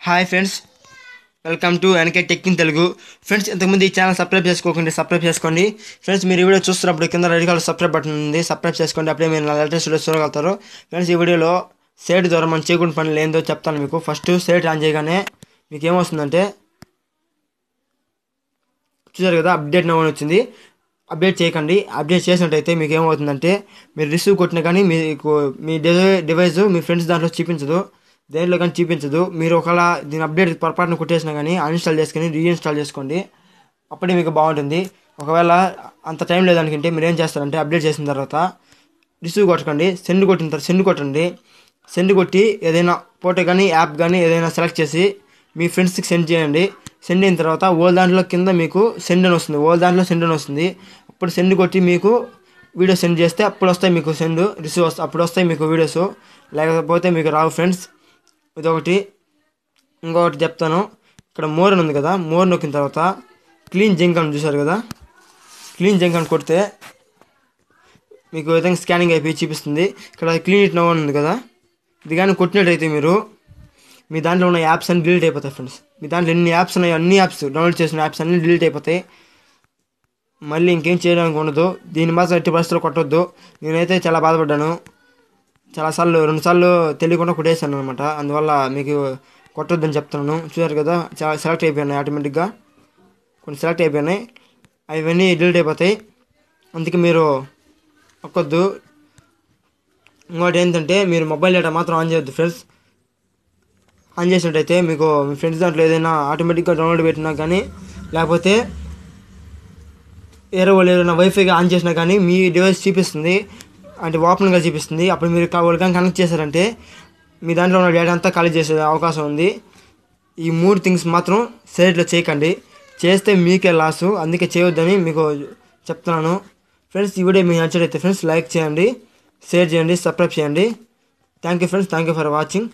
Hi friends, welcome to NK tech in Telugu. Friends, ఇంతకుముందు ఈ channel subscribe చేసుకోండి. Friends, మీరు ఈ వీడియో చూస్తున్నప్పుడు కింద రెడ్ కలర్ సబ్స్క్రైబ్ బటన్ ఉంది, సబ్స్క్రైబ్ చేసుకోండి. అప్పుడే మీరు నా లేటెస్ట్ వీడియోస్ చూడగలుగుతారు. ఫ్రెండ్స్, ఈ వీడియోలో సైట్ ద్వారా మనం చేయకుండా పనులు ఏందో చెప్తాను మీకు. ఫస్ట్ సైట్ ఆన్ చేయగానే మీకు ఏమొస్తుందంటే, చూసారు కదా, అప్డేట్ నో అని వచ్చింది. అప్డేట్ చేయకండి. అప్డేట్ చేసినట్టయితే మీకు ఏమవుతుందంటే, మీరు రిసీవ్ కొట్టినా కానీ మీకు మీ డివైస్ మీ ఫ్రెండ్స్ దాంట్లో చూపించదు, దేంట్లో కానీ చూపించదు. మీరు ఒకవేళ దీని అప్డేట్ పొరపాటున కొట్టేసినా కానీ అన్ఇన్స్టాల్ చేసుకొని రీఇన్స్టాల్ చేసుకోండి, అప్పుడే మీకు బాగుంటుంది. ఒకవేళ అంత టైం లేదనుకుంటే మీరు ఏం చేస్తారంటే, అప్డేట్ చేసిన తర్వాత రిసీవ్ కొట్టకండి, సెండ్ కొట్టిన తర్వాత సెండ్ కొట్టండి. సెండ్ కొట్టి ఏదైనా ఫోటో కానీ యాప్ కానీ ఏదైనా సెలెక్ట్ చేసి మీ ఫ్రెండ్స్కి సెండ్ చేయండి. సెండ్ అయిన తర్వాత ఓల్ దాంట్లో కింద మీకు సెండ్ అని వస్తుంది, ఓల్ దాంట్లో సెండ్ అని వస్తుంది. అప్పుడు సెండ్ కొట్టి మీకు వీడియో సెండ్ చేస్తే అప్పుడు వస్తాయి మీకు సెండ్ రిసీవ్ అప్పుడు వస్తాయి మీకు వీడియోస్, లేకపోతే మీకు రావు. ఫ్రెండ్స్, ఇదొకటి. ఇంకొకటి చెప్తాను. ఇక్కడ మోర్ అని ఉంది కదా, మోర్ నొక్కిన తర్వాత క్లీన్ జంక్ అని చూసారు కదా, క్లీన్ జంక్ అని కొడితే మీకు విధంగా స్కానింగ్ అయిపోయి చూపిస్తుంది. ఇక్కడ క్లీన్ ఇట్ నౌ అని ఉంది కదా, ఇది కానీ కొట్టినట్టయితే మీరు మీ దాంట్లో ఉన్న యాప్స్ అన్ని డిలీట్ అయిపోతాయి. ఫ్రెండ్స్, మీ దాంట్లో ఎన్ని యాప్స్ ఉన్నాయో అన్ని యాప్స్ డౌన్లోడ్ చేసిన యాప్స్ అన్ని డిలీట్ అయిపోతాయి. మళ్ళీ ఇంకేం చేయడానికి ఉండదు. దీని మాత్రం ఎట్టి పరిస్థితుల్లో కొట్టొద్దు. నేనైతే చాలా బాధపడ్డాను, రెండు సార్లు తెలియకుండా కొట్టేసాను అనమాట. అందువల్ల మీకు కొట్టొద్దని చెప్తున్నాను. చూసారు కదా, చాలా సెలెక్ట్ అయిపోయినాయి, ఆటోమేటిక్గా కొన్ని సెలెక్ట్ అయిపోయినాయి, అవన్నీ డిలీట్ అయిపోతాయి. అందుకే మీరు నొక్కొద్దు. ఇంకోటి ఏంటంటే, మీరు మొబైల్ డేటా మాత్రం ఆన్ చేయొద్దు. ఫ్రెండ్స్, ఆన్ చేసినట్టయితే మీకు మీ ఫ్రెండ్స్ దాంట్లో ఏదైనా ఆటోమేటిక్గా డౌన్లోడ్ పెట్టినా కానీ, లేకపోతే వేరే వాళ్ళు ఏదైనా వైఫైగా ఆన్ చేసినా కానీ మీ డివైస్ చూపిస్తుంది, అంటే ఓపెన్గా చూపిస్తుంది. అప్పుడు మీరు వాళ్ళు కానీ కనెక్ట్ చేశారంటే మీ దాంట్లో ఉన్న డేటా అంతా ఖాళీ చేసే అవకాశం ఉంది. ఈ 3 థింగ్స్ మాత్రం సైట్లో చేయకండి, చేస్తే మీకే లాసు. అందుకే చేయొద్దని మీకు చెప్తున్నాను. ఫ్రెండ్స్, ఈ వీడియో మీకు నచ్చినట్లయితే ఫ్రెండ్స్ లైక్ చేయండి, షేర్ చేయండి, సబ్స్క్రైబ్ చేయండి. Thank you friends, thank you for watching.